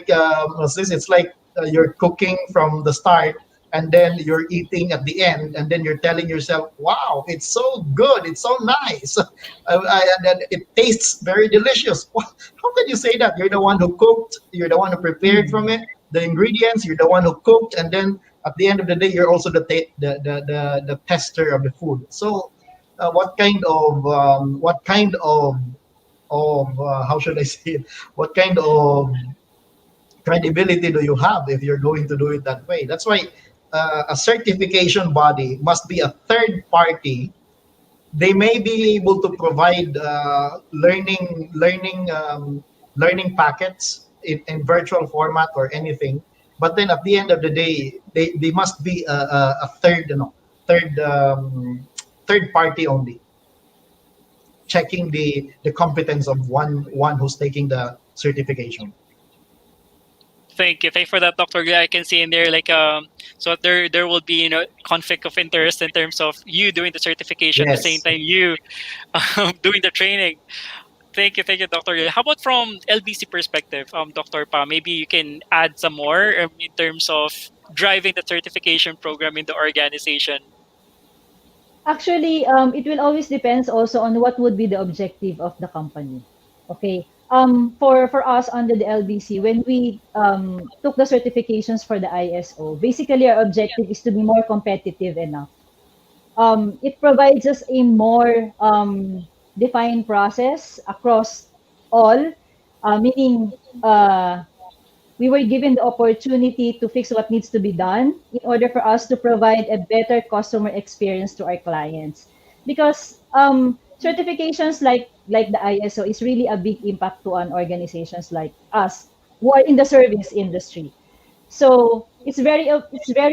what's this, it's like you're cooking from the start and then you're eating at the end, and then you're telling yourself, wow, it's so good, it's so nice, and then it tastes very delicious. How can you say that? You're the one who cooked, you're the one who prepared from it, the ingredients, you're the one who cooked, and then at the end of the day, you're also the tester of the food. So what kind of how should I say it? What kind of credibility do you have if you're going to do it that way? That's why a certification body must be a third party. They may be able to provide learning packets in virtual format or anything, but then at the end of the day, they must be a third, third third party only, checking the competence of one who's taking the certification. Thank you. Thank you for that, Dr. Glenn. I can see in there like so there will be conflict of interest in terms of you doing the certification at the same Yes. time you doing the training. Thank you, Dr. Glenn. How about from LBC perspective, Dr. Pa? Maybe you can add some more in terms of driving the certification program in the organization. Actually, it will always depends also on what would be the objective of the company. Okay. For us under the LBC, when we took the certifications for the ISO, basically our objective is to be more competitive enough. It provides us a more defined process across all, meaning we were given the opportunity to fix what needs to be done in order for us to provide a better customer experience to our clients. Because certifications like the ISO is really a big impact to an organizations like us who are in the service industry. So it's very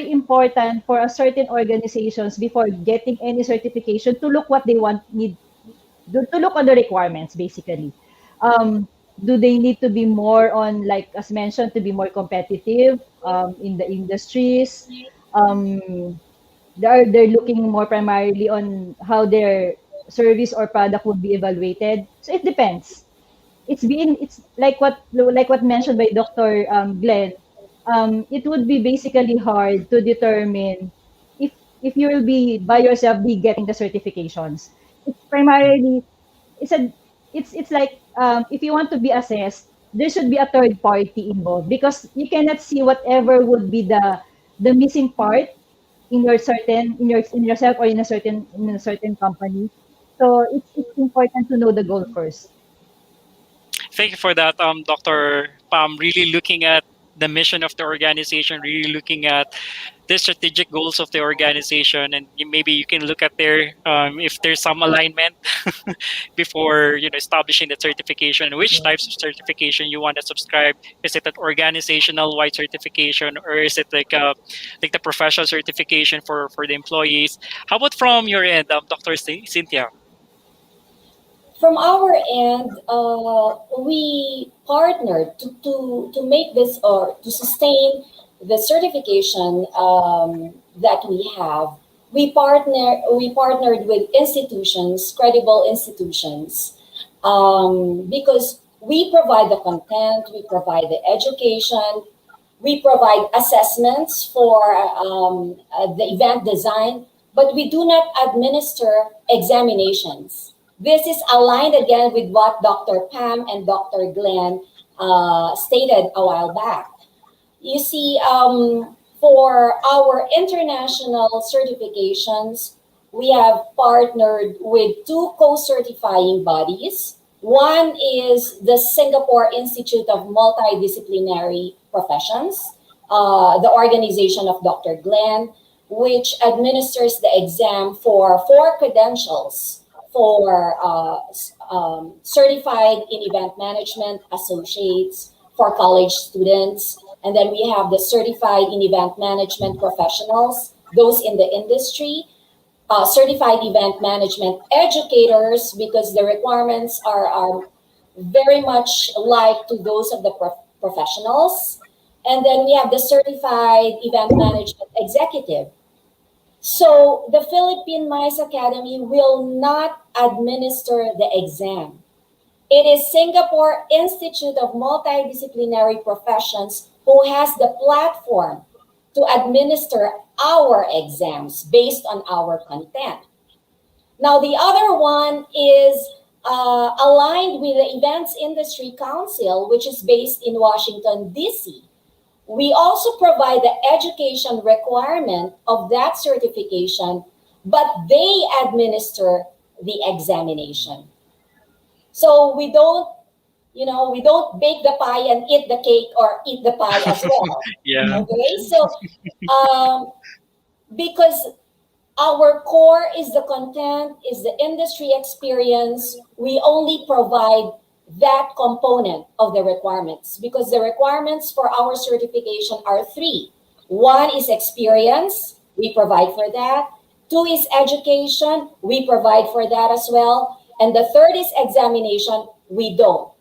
important for a certain organizations before getting any certification to look what they need to look on the requirements basically. Do they need to be more on, like as mentioned, to be more competitive in the industries? Um, they're looking more primarily on how their service or product would be evaluated. So it depends. It's like what mentioned by Dr. Glenn. It would be basically hard to determine if you will be by yourself be getting the certifications. It's primarily it's a it's like if you want to be assessed, there should be a third party involved because you cannot see whatever would be the missing part in your certain in yourself or in a certain company. So it's important to know the goal first. Thank you for that, Dr. Pam. Really looking at the mission of the organization, really looking at the strategic goals of the organization, and maybe you can look at there if there's some alignment before establishing the certification and which types of certification you want to subscribe. Is it an organizational wide certification, or is it like the professional certification for the employees? How about from your end, Dr. Cynthia? From our end, we partnered to make this or to sustain the certification that we have. We partnered with institutions, credible institutions, because we provide the content, we provide the education, we provide assessments for the event design, but we do not administer examinations. This is aligned again with what Dr. Pam and Dr. Glenn stated a while back. You see, for our international certifications, we have partnered with two co-certifying bodies. One is the Singapore Institute of Multidisciplinary Professions, the organization of Dr. Glenn, which administers the exam for 4 credentials for certified in event management associates for college students. And then we have the certified in event management professionals, those in the industry, certified event management educators, because the requirements are very much like to those of the professionals. And then we have the certified event management executive. So the Philippine MICE Academy will not administer the exam. It is Singapore Institute of Multidisciplinary Professions who has the platform to administer our exams based on our content. Now, the other one is aligned with the Events Industry Council, which is based in Washington, D.C. We also provide the education requirement of that certification, but they administer the examination. So we don't bake the pie and eat the cake or eat the pie as well. Yeah. Okay, so because our core is the content, is the industry experience, we only provide that component of the requirements because the requirements for our certification are three. One is experience, we provide for that. Two is education, we provide for that as well. And the third is examination, we don't.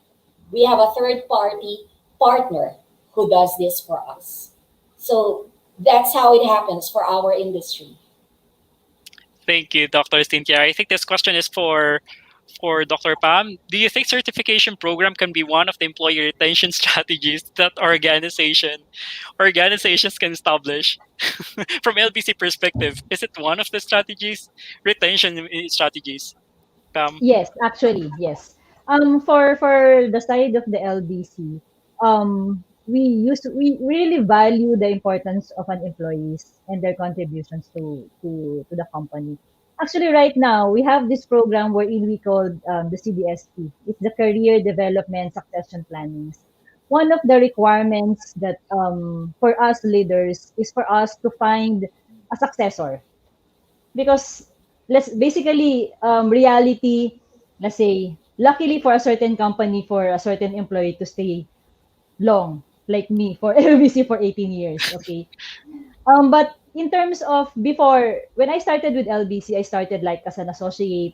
We have a third party partner who does this for us. So that's how it happens for our industry. Thank you, Dr. Cynthia. I think this question is for Dr. Pam. Do you think certification program can be one of the employee retention strategies that organizations can establish? From LBC perspective, is it one of the retention strategies, Pam? Yes, actually, yes. For the side of the LBC, we really value the importance of an employees and their contributions to the company. Actually, right now we have this program wherein we call the CDSP. It's the Career Development Succession Planning. One of the requirements that for us leaders is for us to find a successor because let's basically reality, let's say luckily for a certain company, for a certain employee to stay long like me for LBC for 18 years, okay. But in terms of before, when I started with LBC, I started like as an associate.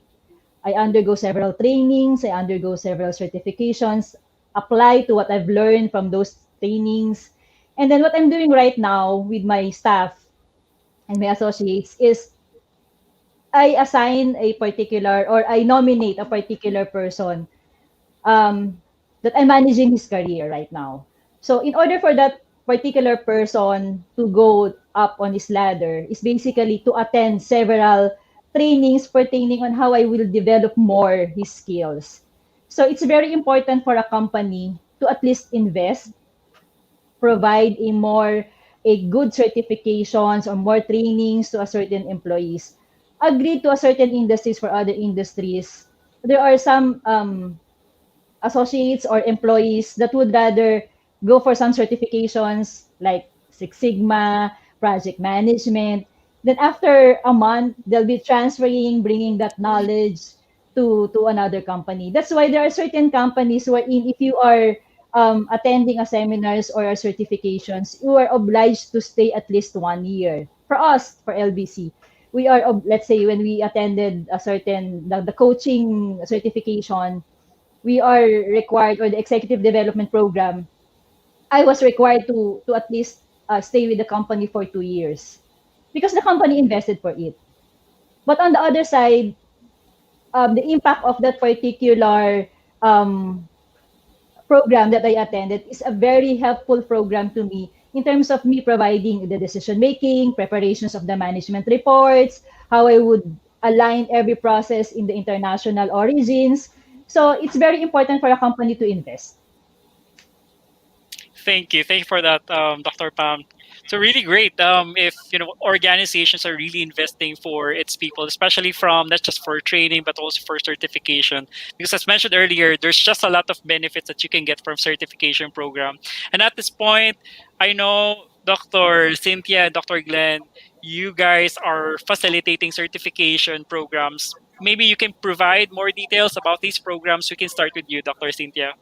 I undergo several trainings, I undergo several certifications, apply to what I've learned from those trainings. And then what I'm doing right now with my staff and my associates is I assign a particular or I nominate a particular person that I'm managing his career right now. So in order for that particular person to go up on his ladder is basically to attend several trainings pertaining on how I will develop more his skills. So it's very important for a company to at least invest, provide a good certifications or more trainings to a certain employees, agree to a certain industries for other industries. There are some associates or employees that would rather go for some certifications like Six Sigma, project management. Then after a month, they'll be transferring, bringing that knowledge to another company. That's why there are certain companies wherein if you are attending a seminars or a certifications, you are obliged to stay at least 1 year. For us, for LBC, we are, let's say when we attended a certain, the coaching certification, we are required, or the executive development program, I was required to at least stay with the company for 2 years because the company invested for it. But on the other side, the impact of that particular program that I attended is a very helpful program to me in terms of me providing the decision making, preparations of the management reports, how I would align every process in the international origins. So it's very important for a company to invest. Thank you. Thank you for that, Dr. Pam. So really great. If organizations are really investing for its people, especially from not just for training but also for certification, because as mentioned earlier, there's just a lot of benefits that you can get from certification program. And at this point, I know Dr. Cynthia and Dr. Glenn, you guys are facilitating certification programs. Maybe you can provide more details about these programs. We can start with you, Dr. Cynthia.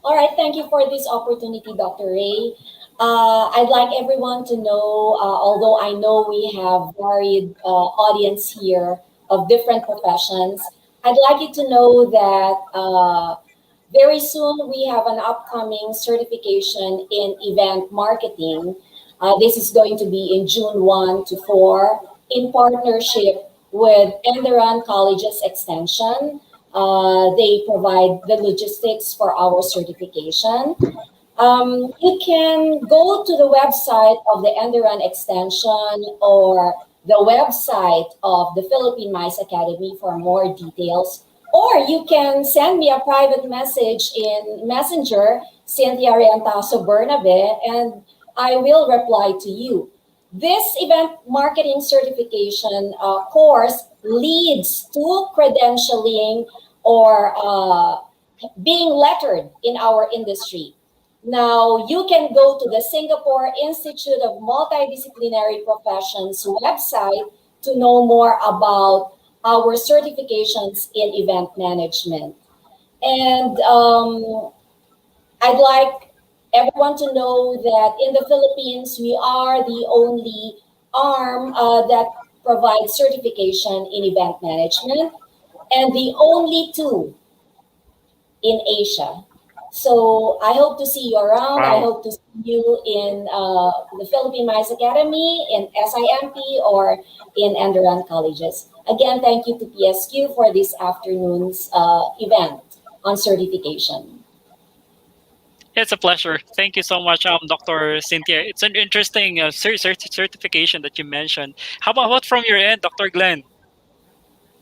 All right, thank you for this opportunity, Dr. Ray. I'd like everyone to know, although I know we have varied audience here of different professions, I'd like you to know that very soon we have an upcoming certification in event marketing. This is going to be in June 1 to 4 in partnership with Enderan Colleges Extension. They provide the logistics for our certification. You can go to the website of the Enduran Extension or the website of the Philippine Mice Academy for more details. Or you can send me a private message in Messenger, Cynthia Riantaso Bernabe, and I will reply to you. This event marketing certification course leads to credentialing or being lettered in our industry. Now, you can go to the Singapore Institute of Multidisciplinary Professions website to know more about our certifications in event management. And I'd like everyone to know that in the Philippines, we are the only arm that provides certification in event management and the only two in Asia. So I hope to see you around. I Wow. hope to see you in the Philippine Mice Academy, in SIMP, or in Enduran colleges. Again, thank you to PSQ for this afternoon's event on certification. It's a pleasure. Thank you so much, Dr. Cynthia. It's an interesting certification that you mentioned. How about what from your end, Dr. Glenn?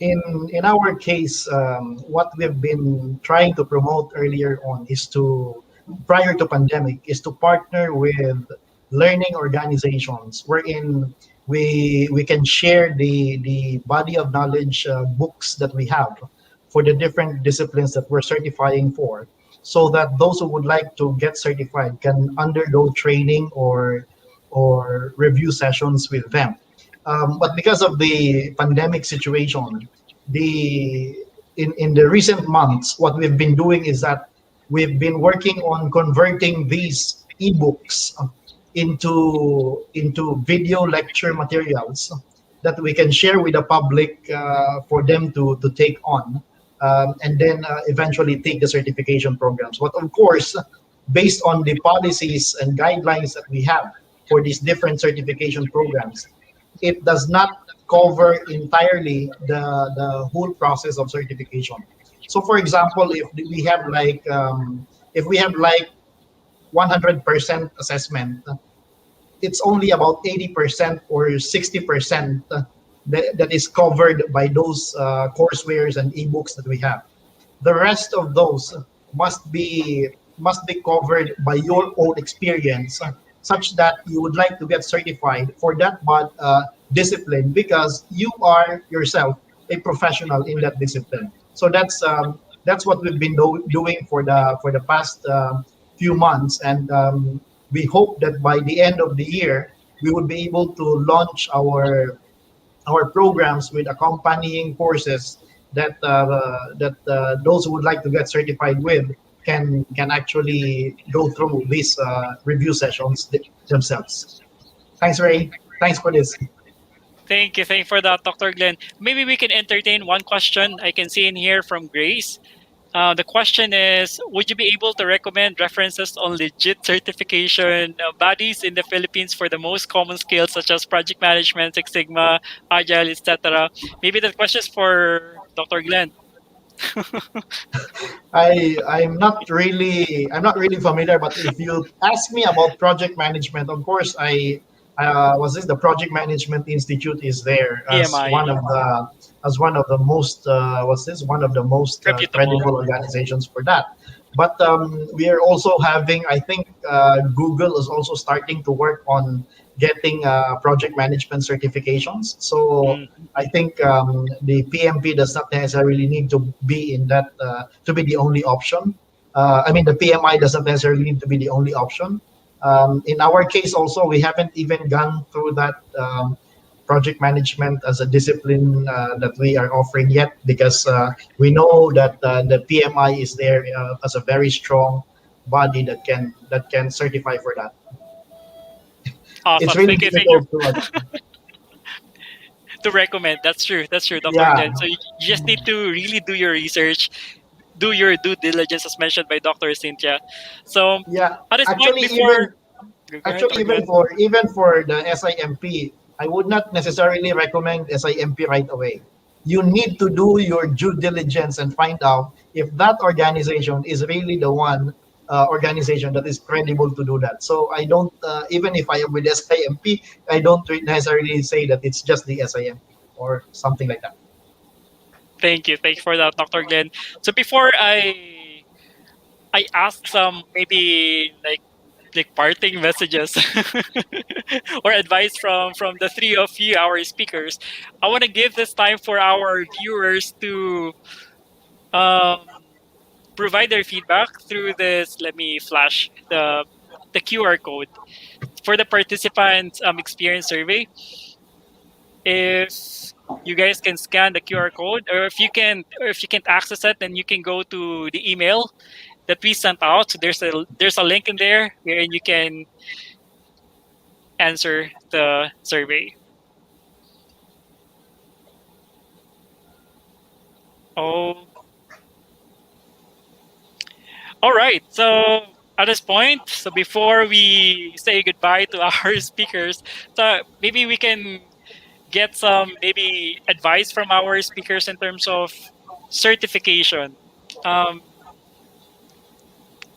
In our case, what we've been trying to promote earlier on is to, prior to pandemic, is to partner with learning organizations wherein we can share the body of knowledge books that we have for the different disciplines that we're certifying for, so that those who would like to get certified can undergo training or review sessions with them. But because of the pandemic situation, the in the recent months, what we've been doing is that we've been working on converting these ebooks into video lecture materials that we can share with the public for them to take on, and then eventually take the certification programs. But of course, based on the policies and guidelines that we have for these different certification programs, it does not cover entirely the whole process of certification. So, for example, if we have like 100% assessment, it's only about 80% or 60% that is covered by those coursewares and ebooks that we have. The rest of those must be covered by your own experience, such that you would like to get certified for that discipline because you are yourself a professional in that discipline. So that's what we've been doing for the past few months, and we hope that by the end of the year we would be able to launch our programs with accompanying courses that those who would like to get certified with can actually go through these review sessions themselves. Thanks, Ray. Thanks for this. Thank you. Thank you for that, Dr. Glenn. Maybe we can entertain one question I can see in here from Grace. The question is, would you be able to recommend references on legit certification bodies in the Philippines for the most common skills such as project management, Six Sigma, Agile, etc.? Maybe the question is for Dr. Glenn. I'm not really familiar, but if you ask me about project management, of course was this the Project Management Institute is there as PMI, one of the most was this one of the most reputable. credible organizations for that. But we are also having, I think Google is also starting to work on getting project management certifications. So Mm. I think the PMP does not necessarily need to be in that to be the only option. I mean, the PMI doesn't necessarily need to be the only option. In our case, also, we haven't even gone through that project management as a discipline that we are offering yet, because we know that the PMI is there as a very strong body that can certify for that. It's Awesome. really Thank you difficult to to recommend. That's true. That's true, Dr. yeah. Glenn. So you just need to really do your research, do your due diligence as mentioned by Dr. Cynthia. So Yeah, at this point, actually, before even go ahead, actually Dr. Glenn. even for the SIMP, I would not necessarily recommend SIMP right away. You need to do your due diligence and find out if that organization is really the one organization that is credible to do that. So I don't, even if I am with SIMP, I don't necessarily say that it's just the SIMP or something like that. Thank you for that, Dr. Glenn. So before I ask some maybe like parting messages or advice from the three of you, our speakers, I want to give this time for our viewers to um, provide their feedback through this. Let me flash the QR code for the participant experience survey. If you guys can scan the QR code, or if you can't access it, then you can go to the email that we sent out. So there's a link in there wherein you can answer the survey. Oh, all right. So at this point, so before we say goodbye to our speakers, so maybe we can get some maybe advice from our speakers in terms of certification. Um,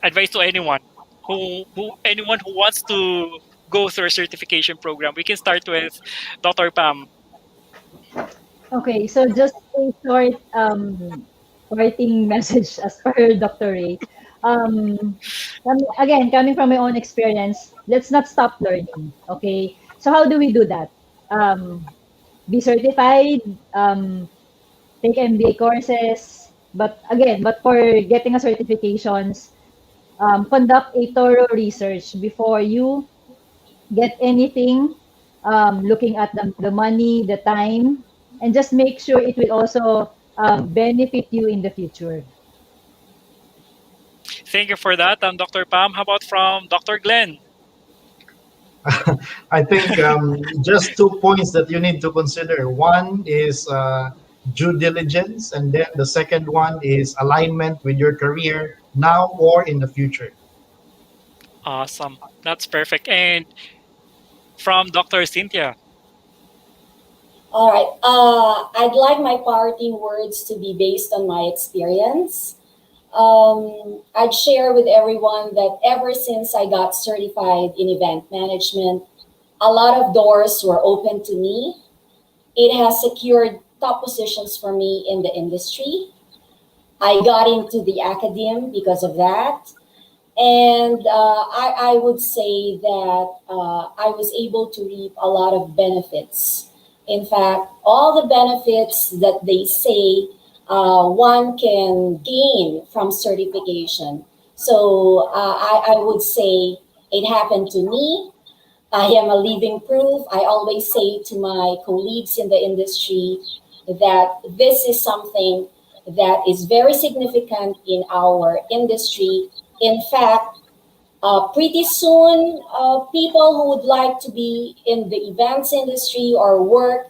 Advice to anyone who wants to go through a certification program. We can start with Dr. Pam. Okay, so just a short parting message as per Dr. Ray. Again, coming from my own experience, let's not stop learning. Okay, so how do we do that? Um, be certified, take MBA courses, but for getting a certifications, conduct a thorough research before you get anything, looking at the money, the time, and just make sure it will also benefit you in the future. Thank you for that, Dr. Pam. How about from Dr. Glenn? I think just 2 points that you need to consider. One is due diligence, and then the second one is alignment with your career now or in the future. Awesome. That's perfect. And from Dr. Cynthia. All right. I'd like my parting words to be based on my experience. I'd share with everyone that ever since I got certified in event management, a lot of doors were open to me. It has secured top positions for me in the industry. I got into the academe because of that. And I would say that I was able to reap a lot of benefits. In fact, all the benefits that they say one can gain from certification. So I would say it happened to me. I am a living proof. I always say to my colleagues in the industry that this is something that is very significant in our industry. In fact, pretty soon, people who would like to be in the events industry or work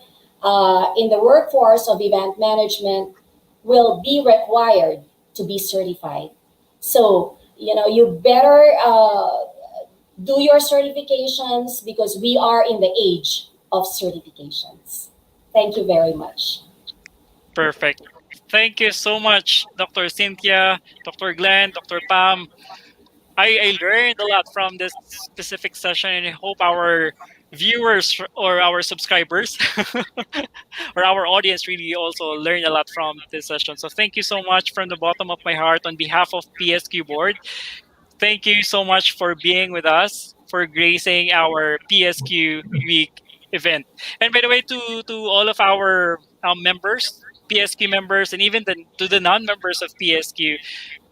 in the workforce of event management will be required to be certified. So, you better do your certifications because we are in the age of certifications. Thank you very much. Perfect. Thank you so much, Dr. Cynthia, Dr. Glenn, Dr. Pam. I learned a lot from this specific session, and I hope our viewers or our subscribers or our audience really also learned a lot from this session. So thank you so much from the bottom of my heart on behalf of PSQ board. Thank you so much for being with us, for gracing our PSQ week event. And by the way, to all of our members, PSQ members, and even to the non-members of PSQ,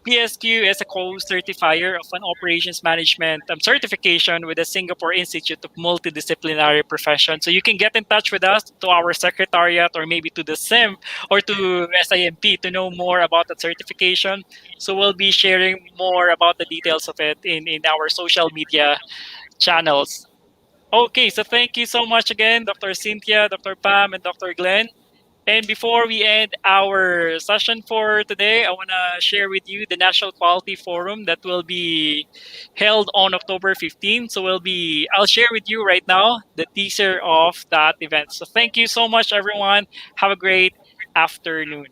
PSQ is a co-certifier of an operations management certification with the Singapore Institute of Multidisciplinary Profession. So you can get in touch with us to our secretariat or maybe to the SIM or to SIMP to know more about that certification. So we'll be sharing more about the details of it in our social media channels. Okay, so thank you so much again, Dr. Cynthia, Dr. Pam, and Dr. Glenn. And before we end our session for today, I want to share with you the National Quality Forum that will be held on October 15th. So I'll share with you right now the teaser of that event. So thank you so much, everyone. Have a great afternoon.